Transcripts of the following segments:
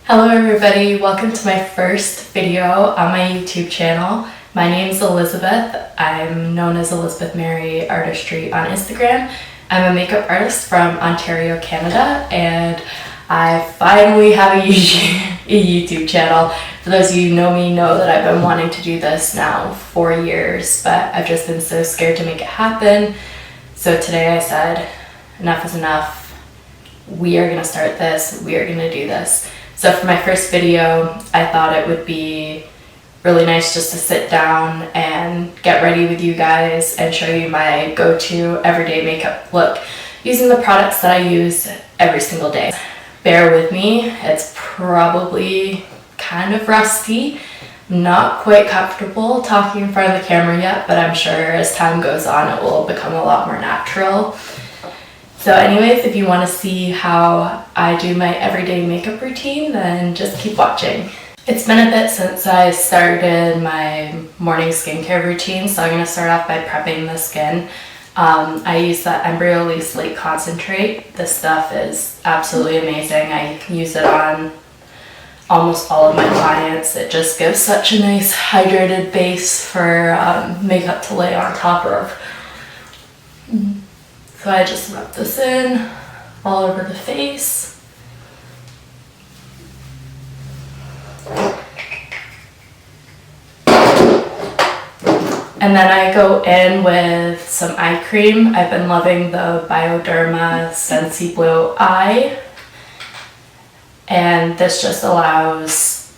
Hello everybody, welcome to my first video on my YouTube channel. My name's Elizabeth. I'm known as Elizabeth Mary Artistry on Instagram. I'm a makeup artist from Ontario, Canada, and I finally have a YouTube channel. For those of you who know me know that I've been wanting to do this now for years, but I've just been so scared to make it happen. So today I said, enough is enough. We are gonna start this, we are gonna do this. So for my first video, I thought it would be really nice just to sit down and get ready with you guys and show you my go-to everyday makeup look using the products that I use every single day. Bear with me, it's probably kind of rusty. I'm not quite comfortable talking in front of the camera yet, but I'm sure as time goes on it will become a lot more natural. So anyways, if you want to see how I do my everyday makeup routine, then just keep watching. It's been a bit since I started my morning skincare routine, so I'm going to start off by prepping the skin. I use the Embryolisse Lait Concentrate. This stuff is absolutely amazing. I use it on almost all of my clients. It just gives such a nice hydrated base for makeup to lay on top of. So I just rub this in all over the face. And then I go in with some eye cream. I've been loving the Bioderma Sensiblo Eye. And this just allows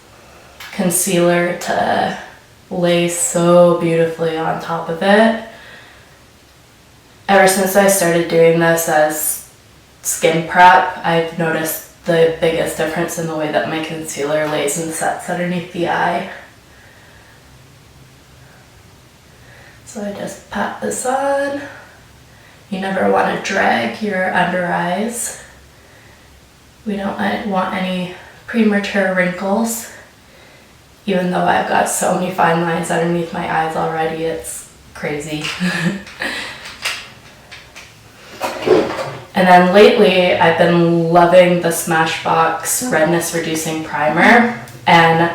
concealer to lay so beautifully on top of it. Ever since I started doing this as skin prep, I've noticed the biggest difference in the way that my concealer lays and sets underneath the eye. So I just pat this on. You never want to drag your under eyes. We don't want any premature wrinkles. Even though I've got so many fine lines underneath my eyes already, it's crazy. And then lately, I've been loving the Smashbox Redness Reducing Primer. And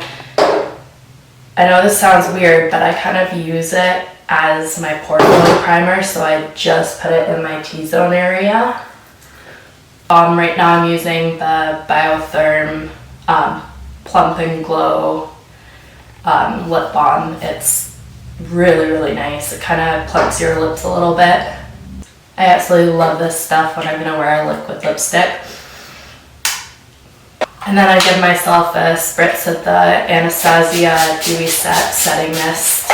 I know this sounds weird, but I kind of use it as my portfolio primer, so I just put it in my T-zone area. Right now I'm using the Biotherm Plump and Glow lip balm. It's really, really nice. It kind of plumps your lips a little bit. I absolutely love this stuff when I'm going to wear a liquid lipstick. And then I give myself a spritz of the Anastasia Dewy Setting Mist.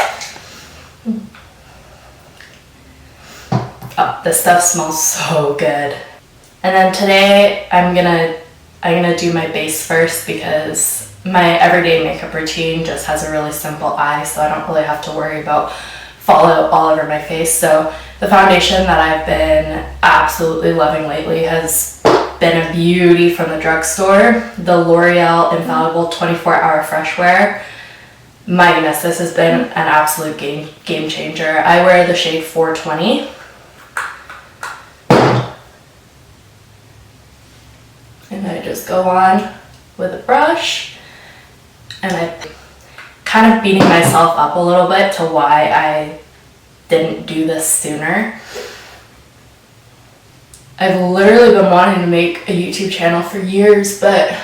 Oh, this stuff smells so good. And then today I'm gonna do my base first because my everyday makeup routine just has a really simple eye, so I don't really have to worry about fallout all over my face. So the foundation that I've been absolutely loving lately has been a beauty from the drugstore, the Loreal Infallible 24-Hour Fresh Wear. My goodness, this has been an absolute game changer. I wear the shade 420. And I just go on with a brush, and I'm kind of beating myself up a little bit to why I didn't do this sooner. I've literally been wanting to make a YouTube channel for years, but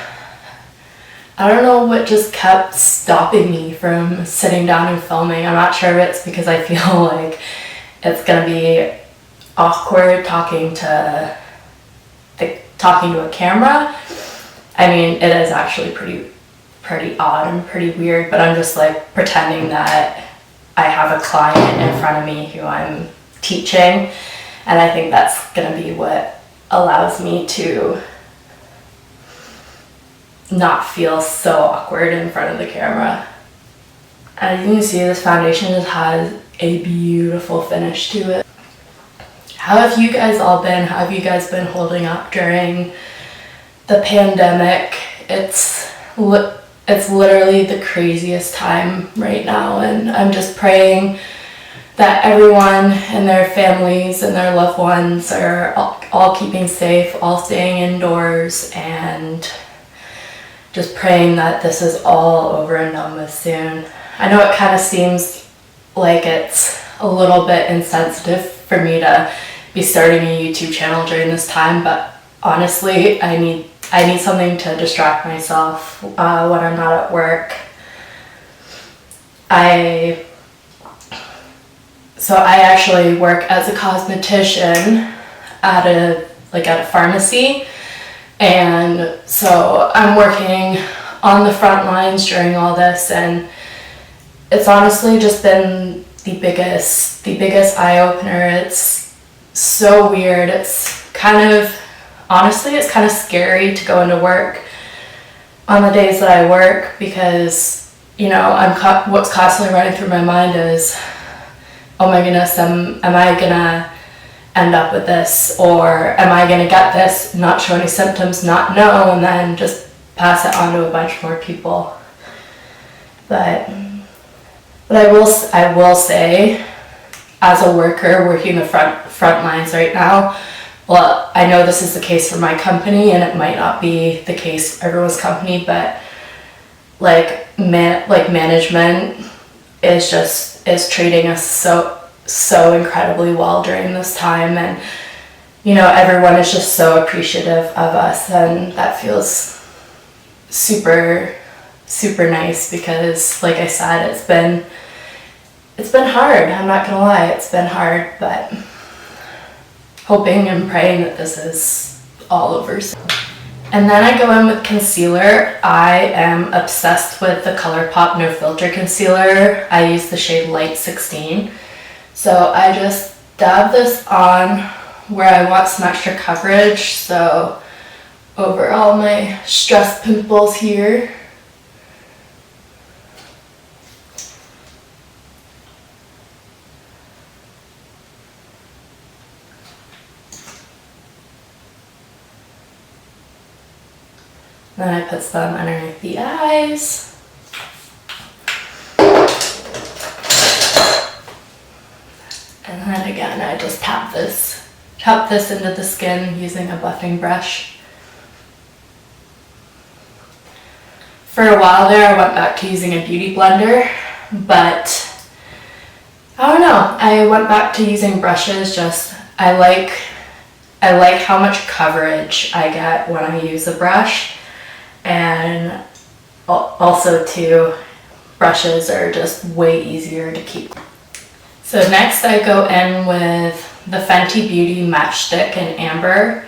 I don't know what just kept stopping me from sitting down and filming. I'm not sure if it's because I feel like it's gonna be awkward talking to a camera. I mean, it is actually pretty odd and pretty weird, but I'm just like pretending that I have a client in front of me who I'm teaching, and I think that's gonna be what allows me to not feel so awkward in front of the camera. As you can see, this foundation just has a beautiful finish to it. How have you guys all been? How have you guys been holding up during the pandemic? It's literally the craziest time right now, and I'm just praying that everyone and their families and their loved ones are all keeping safe, all staying indoors, and just praying that this is all over and done with soon. I know it kind of seems like it's a little bit insensitive for me to be starting a YouTube channel during this time, but honestly, I need something to distract myself when I'm not at work. So I actually work as a cosmetician at a pharmacy, and so I'm working on the front lines during all this, and it's honestly just been the biggest eye-opener. It's so weird. It's kind of scary to go into work on the days that I work, because, you know, what's constantly running through my mind is, oh my goodness, am I gonna end up with this, or am I gonna get this, not show any symptoms, not know, and then just pass it on to a bunch more people. But I will say, as a worker working the front lines right now, well, I know this is the case for my company, and it might not be the case for everyone's company, but management is treating us so incredibly well during this time, and, you know, everyone is just so appreciative of us, and that feels super nice, because, like I said, it's been hard. I'm not gonna lie, it's been hard, but hoping and praying that this is all over soon. And then I go in with concealer. I am obsessed with the Colourpop No Filter Concealer. I use the shade Light 16. So I just dab this on where I want some extra coverage, so over all my stress pimples here. Then I put some underneath the eyes. And then again, I just tap this into the skin using a buffing brush. For a while there, I went back to using a beauty blender, but I don't know. I went back to using brushes. I like how much coverage I get when I use a brush. And also too, brushes are just way easier to keep. So next I go in with the Fenty Beauty Matchstick in Amber.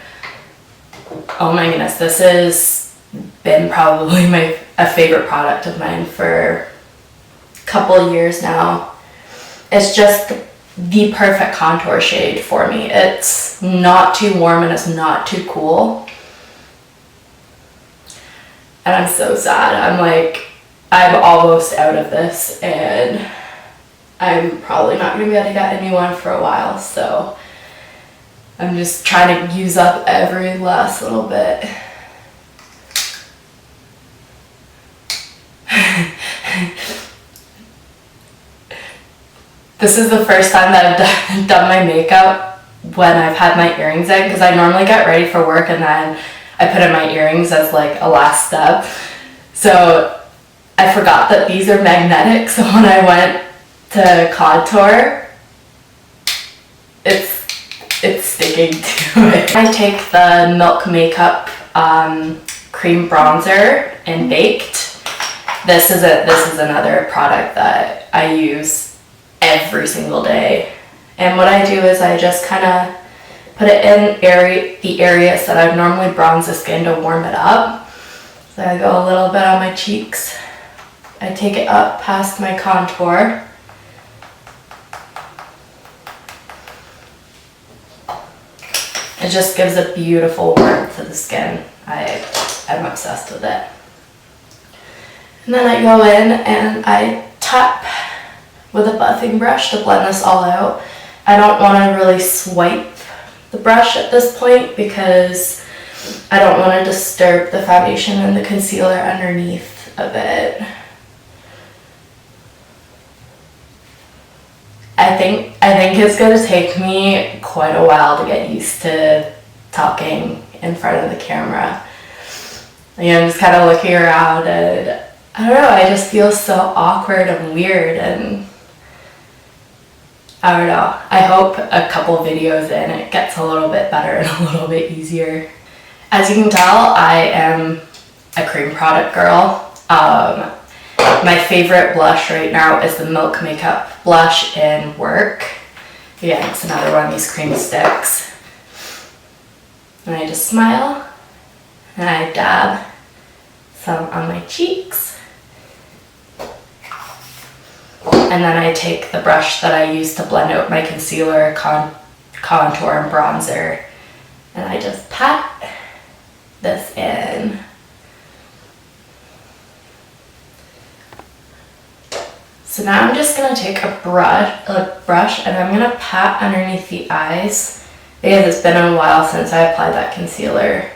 Oh my goodness, this has been probably a favorite product of mine for a couple years now. It's just the perfect contour shade for me. It's not too warm and it's not too cool. And I'm so sad. I'm almost out of this, and I'm probably not going to be able to get a new one for a while, so I'm just trying to use up every last little bit. This is the first time that I've done my makeup when I've had my earrings in, because I normally get ready for work and then I put in my earrings as like a last step. So I forgot that these are magnetic, so when I went to contour, it's sticking to it. I take the Milk Makeup cream bronzer in Baked. This is another product that I use every single day. And what I do is I just kind of put it in the areas that I've normally bronzed the skin to warm it up. So I go a little bit on my cheeks. I take it up past my contour. It just gives a beautiful warmth to the skin. I'm obsessed with it. And then I go in and I tap with a buffing brush to blend this all out. I don't want to really swipe the brush at this point because I don't want to disturb the foundation and the concealer underneath of it. I think it's going to take me quite a while to get used to talking in front of the camera. You know, just kind of looking around, and I don't know, I just feel so awkward and weird, and I don't know. I hope a couple videos in it gets a little bit better and a little bit easier. As you can tell, I am a cream product girl. My favorite blush right now is the Milk Makeup blush in Werk. Yeah, it's another one of these cream sticks. And I just smile and I dab some on my cheeks. And then I take the brush that I use to blend out my concealer, contour, and bronzer, and I just pat this in. So now I'm just going to take a brush and I'm going to pat underneath the eyes because it's been a while since I applied that concealer,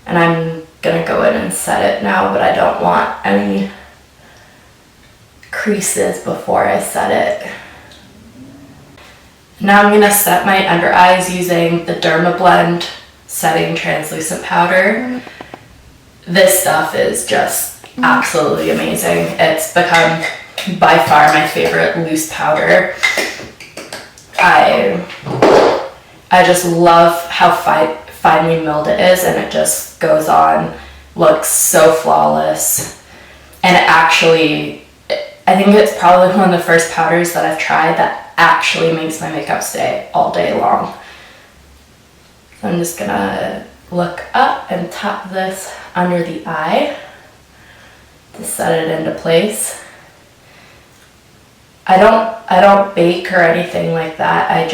and I'm going to go in and set it now, but I don't want any creases before I set it. Now I'm going to set my under eyes using the Dermablend setting translucent powder. This stuff is just absolutely amazing. It's become by far my favorite loose powder. I just love how finely milled it is, and it just goes on, looks so flawless. And it actually, I think it's probably one of the first powders that I've tried that actually makes my makeup stay all day long. So I'm just gonna look up and tap this under the eye to set it into place. I don't bake or anything like that.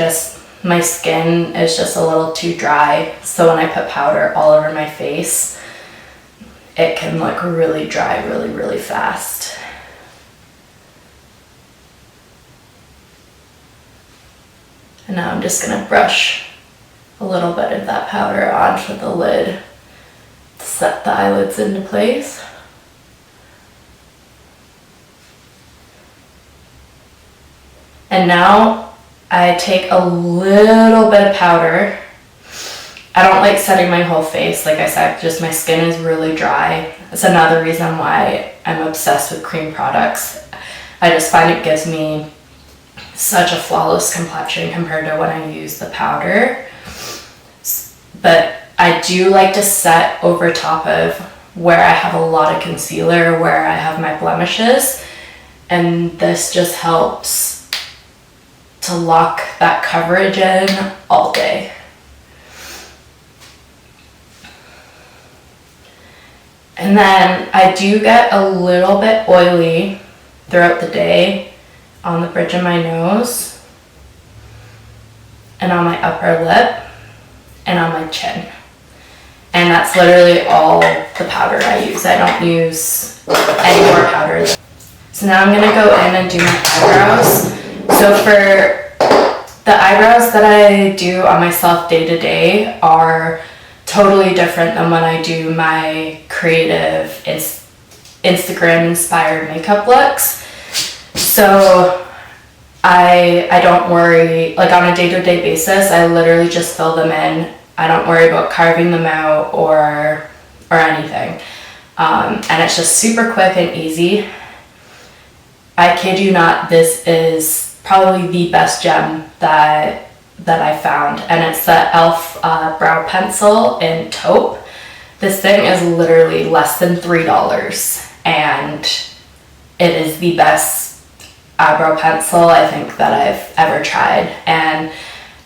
My skin is just a little too dry, so when I put powder all over my face, it can look really dry really, really fast. And now I'm just gonna brush a little bit of that powder onto the lid to set the eyelids into place. And now I take a little bit of powder. I don't like setting my whole face. Like I said, just my skin is really dry. That's another reason why I'm obsessed with cream products. I just find it gives me such a flawless complexion compared to when I use the powder. But I do like to set over top of where I have a lot of concealer, where I have my blemishes, and this just helps to lock that coverage in all day. And then I do get a little bit oily throughout the day on the bridge of my nose and on my upper lip and on my chin. And that's literally all the powder I use. I don't use any more powder. So now I'm gonna go in and do my eyebrows. So for the eyebrows that I do on myself day to day are totally different than when I do my creative Instagram inspired makeup looks. So I don't worry, like on a day-to-day basis, I literally just fill them in. I don't worry about carving them out or anything. And it's just super quick and easy. I kid you not, this is probably the best gem that I found, and it's the e.l.f. brow pencil in Taupe. This thing is literally less than $3, and it is the best eyebrow pencil I think that I've ever tried. And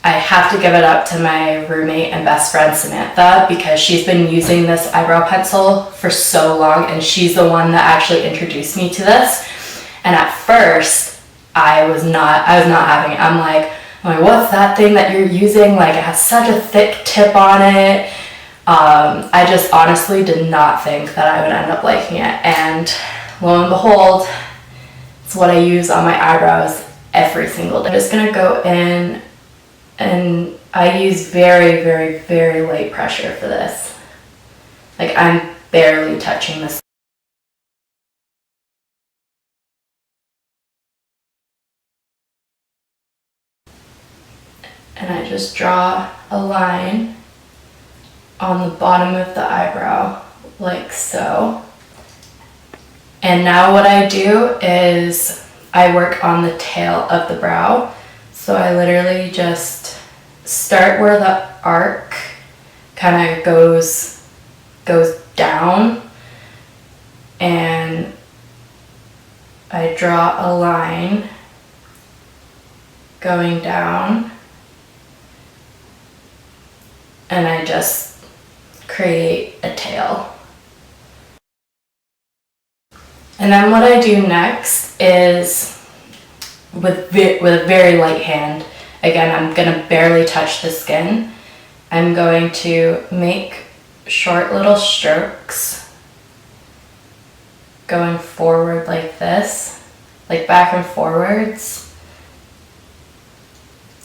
I have to give it up to my roommate and best friend Samantha, because she's been using this eyebrow pencil for so long, and she's the one that actually introduced me to this. And at first I was not having it. I'm like, what's that thing that you're using? Like, it has such a thick tip on it. I just honestly did not think that I would end up liking it. And lo and behold, it's what I use on my eyebrows every single day. I'm just gonna go in, and I use very, very, very light pressure for this. Like, I'm barely touching this. And I just draw a line on the bottom of the eyebrow like so. And now what I do is I work on the tail of the brow. So I literally just start where the arc kind of goes down, and I draw a line going down, and I just create a tail. And then what I do next is with a very light hand, again, I'm gonna barely touch the skin. I'm going to make short little strokes going forward like this, like back and forwards,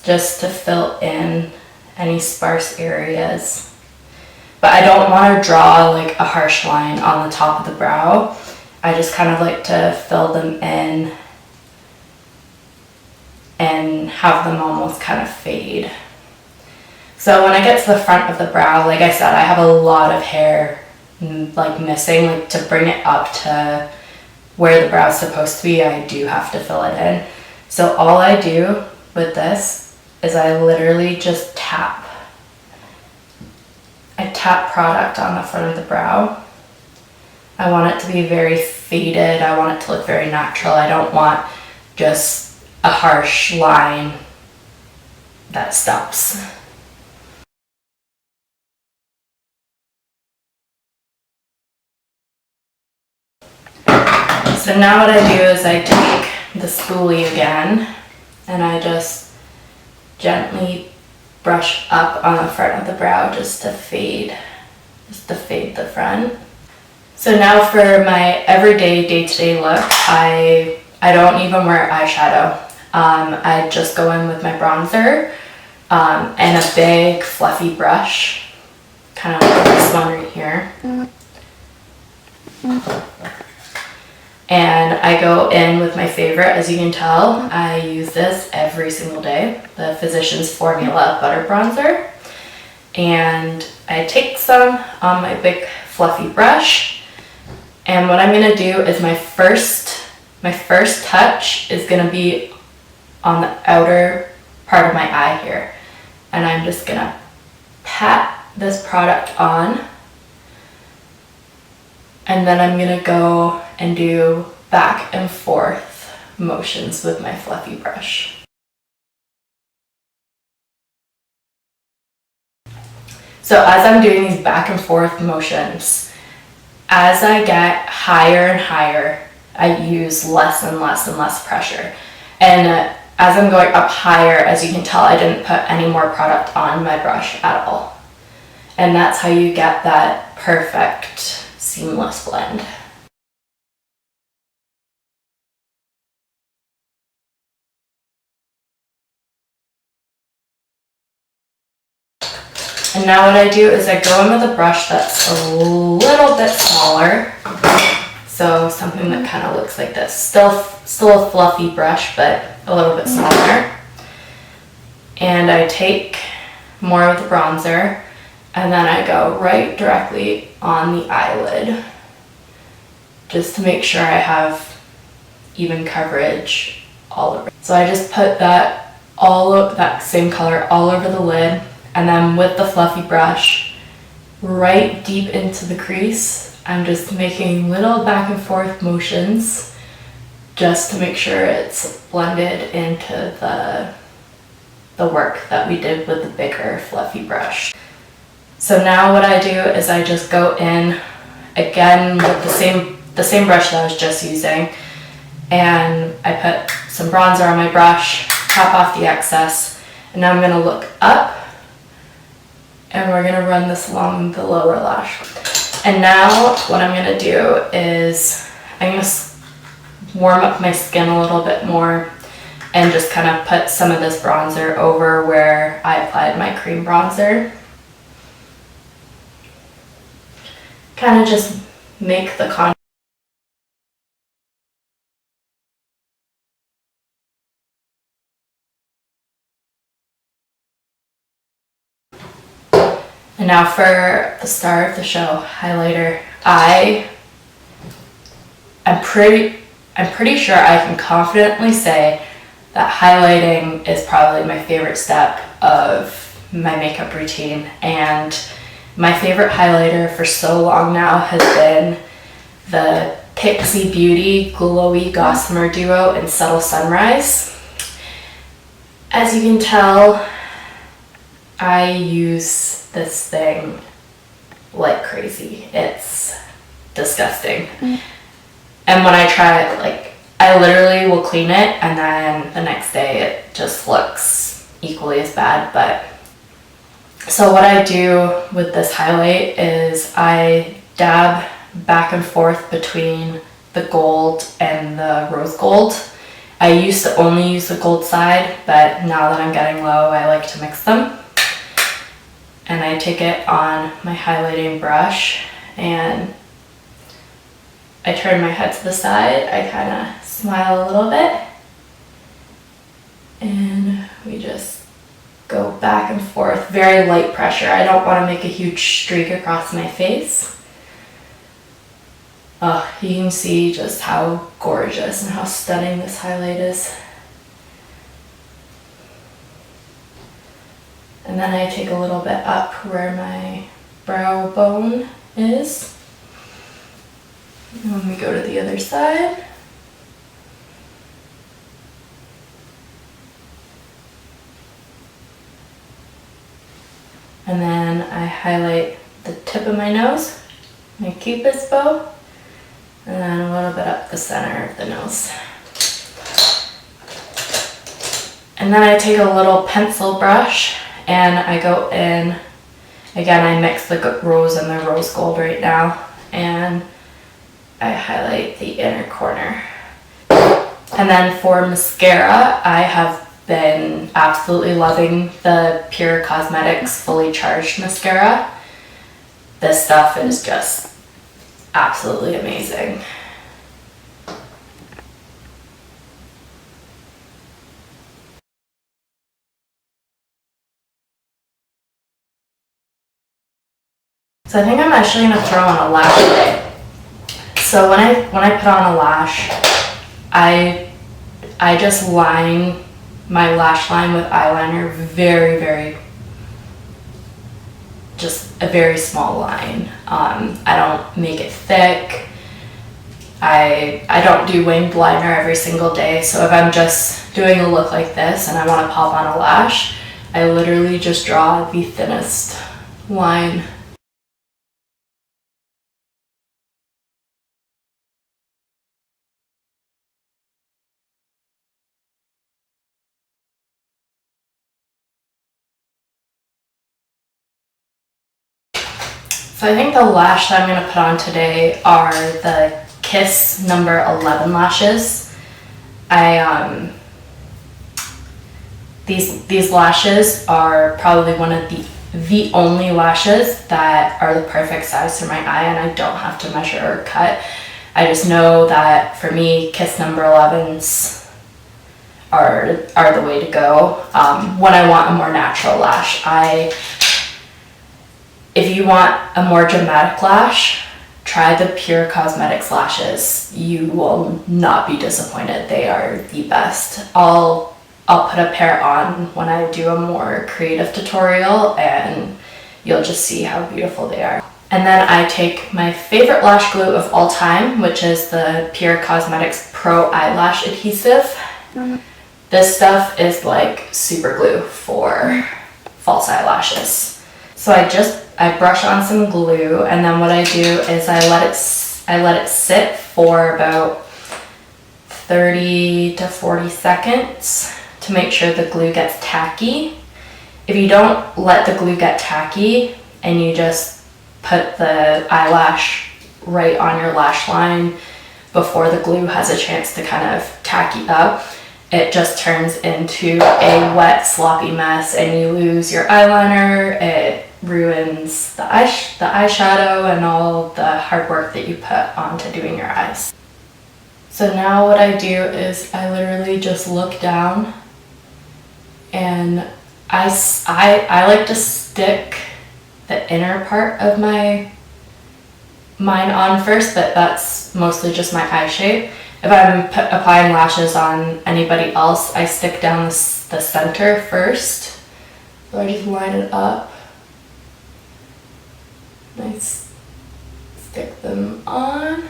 just to fill in any sparse areas. But I don't want to draw like a harsh line on the top of the brow. I just kind of like to fill them in and have them almost kind of fade. So when I get to the front of the brow, like I said, I have a lot of hair like missing, like to bring it up to where the brow is supposed to be, I do have to fill it in. So all I do with this is I literally just tap. I tap product on the front of the brow. I want it to be very faded. I want it to look very natural. I don't want just a harsh line that stops. So now what I do is I take the spoolie again and I just gently brush up on the front of the brow just to fade the front. So now for my everyday day-to-day look, I don't even wear eyeshadow. I just go in with my bronzer and a big fluffy brush, kind of like this one right here. And I go in with my favorite, as you can tell. I use this every single day, the Physicians Formula Butter Bronzer. And I take some on my big fluffy brush. And what I'm gonna do is my first touch is gonna be on the outer part of my eye here. And I'm just gonna pat this product on. And then I'm gonna go and do back and forth motions with my fluffy brush. So as I'm doing these back and forth motions, as I get higher and higher, I use less and less and less pressure. And as I'm going up higher, as you can tell, I didn't put any more product on my brush at all. And that's how you get that perfect seamless blend. And now what I do is I go in with a brush that's a little bit smaller. So something that kind of looks like this. Still a fluffy brush, but a little bit smaller. And I take more of the bronzer and then I go right directly on the eyelid, just to make sure I have even coverage all over. So I just put that same color all over the lid, and then with the fluffy brush, right deep into the crease, I'm just making little back and forth motions just to make sure it's blended into the work that we did with the bigger fluffy brush. So now what I do is I just go in again with the same brush that I was just using, and I put some bronzer on my brush, tap off the excess, and now I'm gonna look up and we're gonna run this along the lower lash. And now what I'm gonna do is I'm gonna warm up my skin a little bit more and just kind of put some of this bronzer over where I applied my cream bronzer. Kind of just make the contour. And now for the star of the show, highlighter. I'm pretty sure I can confidently say that highlighting is probably my favorite step of my makeup routine, and my favorite highlighter for so long now has been the Pixie Beauty Glowy Gossamer Duo in Subtle Sunrise. As you can tell, I use this thing like crazy. It's disgusting. And when I try it, like, I literally will clean it and then the next day it just looks equally as bad. But so what I do with this highlight is I dab back and forth between the gold and the rose gold. I used to only use the gold side, but now that I'm getting low, I like to mix them. And I take it on my highlighting brush and I turn my head to the side. I kind of smile a little bit and we just go back and forth, very light pressure. I don't want to make a huge streak across my face. Oh, you can see just how gorgeous and how stunning this highlight is. And then I take a little bit up where my brow bone is. And then we go to the other side. And then I highlight the tip of my nose, my cupid's bow, and then a little bit up the center of the nose. And then I take a little pencil brush and I go in, again I mix the rose and the rose gold right now, and I highlight the inner corner. And then for mascara, I have been absolutely loving the Pure Cosmetics Fully Charged Mascara. This stuff is just absolutely amazing. So I think I'm actually gonna throw on a lash today. So when I put on a lash, I just line my lash line with eyeliner very, just a very small line. I don't make it thick. I don't do winged liner every single day, so if I'm just doing a look like this and I want to pop on a lash, I literally just draw the thinnest line. So I think the lash that I'm going to put on today are the Kiss number 11 lashes. These lashes are probably one of the only lashes that are the perfect size for my eye, and I don't have to measure or cut. I just know that for me, Kiss number 11s are the way to go when I want a more natural lash. If you want a more dramatic lash, try the Pure Cosmetics lashes. You will not be disappointed. They are the best. I'll put a pair on when I do a more creative tutorial and you'll just see how beautiful they are. And then I take my favorite lash glue of all time, which is the Pure Cosmetics Pro Eyelash Adhesive. This stuff is like super glue for false eyelashes. So I brush on some glue, and then what I do is I let it sit for about 30 to 40 seconds to make sure the glue gets tacky. If you don't let the glue get tacky and you just put the eyelash right on your lash line before the glue has a chance to kind of tacky up, it just turns into a wet, sloppy mess and you lose your eyeliner. It ruins the eyeshadow and all the hard work that you put onto doing your eyes. So now what I do is I literally just look down and I like to stick the inner part of my mine on first, but that's mostly just my eye shape. If I'm applying lashes on anybody else, I stick down the center first. So I just line it up. Nice. Stick them on.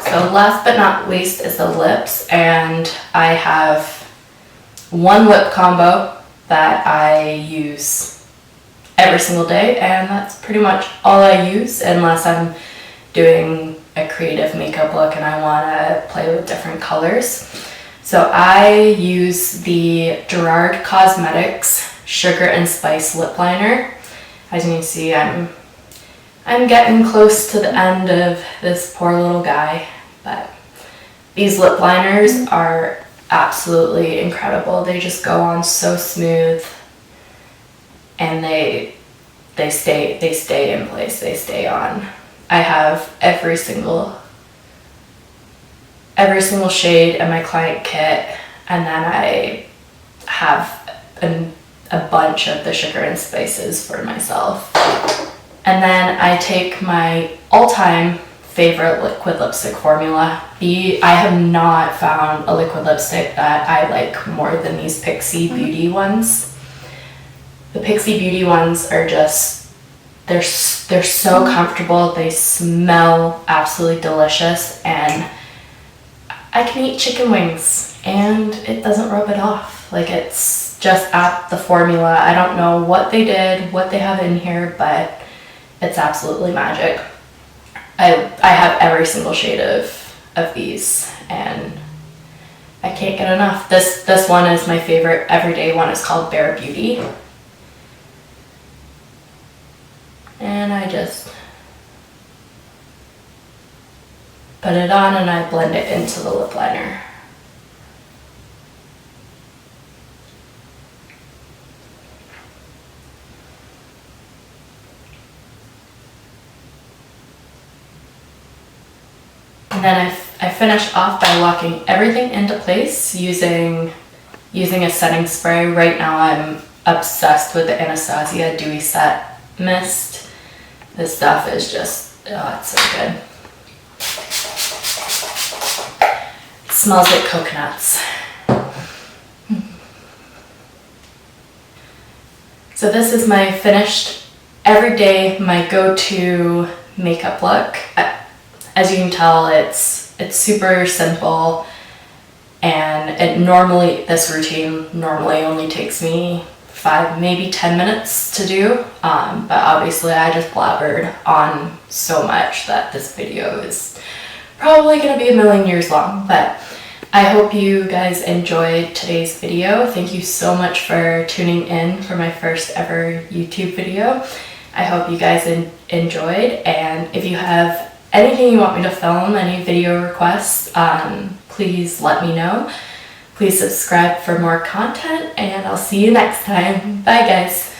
So last but not least is the lips, and I have one lip combo that I use every single day, and that's pretty much all I use unless I'm doing a creative makeup look and I want to play with different colors. So I use the Gerard Cosmetics Sugar and Spice Lip Liner. As you can see, I'm getting close to the end of this poor little guy, but these lip liners are absolutely incredible. They just go on so smooth, and they stay in place. They stay on. I have every single shade in my client kit, and then I have a bunch of the Sugar and Spices for myself. And then I take my all-time favorite liquid lipstick formula. I have not found a liquid lipstick that I like more than these Pixie Beauty ones. The Pixie Beauty ones are just, they're so comfortable. They smell absolutely delicious, and I can eat chicken wings and it doesn't rub it off. Like, it's just at the formula. I don't know what they did, what they have in here, but it's absolutely magic. I have every single shade of these, and I can't get enough. This one is my favorite everyday one. It's called Bare Beauty. And I just put it on and I blend it into the lip liner. And then I finish off by locking everything into place using a setting spray. Right now I'm obsessed with the Anastasia Dewy Set Mist. This stuff is just, oh, it's so good. It smells like coconuts. So this is my finished everyday, my go-to makeup look. As you can tell, it's super simple, and this routine normally only takes me 5, maybe 10 minutes to do, but obviously I just blabbered on so much that this video is probably going to be a million years long. But I hope you guys enjoyed today's video. Thank you so much for tuning in for my first ever YouTube video. I hope you guys enjoyed, and if you have anything you want me to film, any video requests, please let me know. Please subscribe for more content, and I'll see you next time. Bye guys.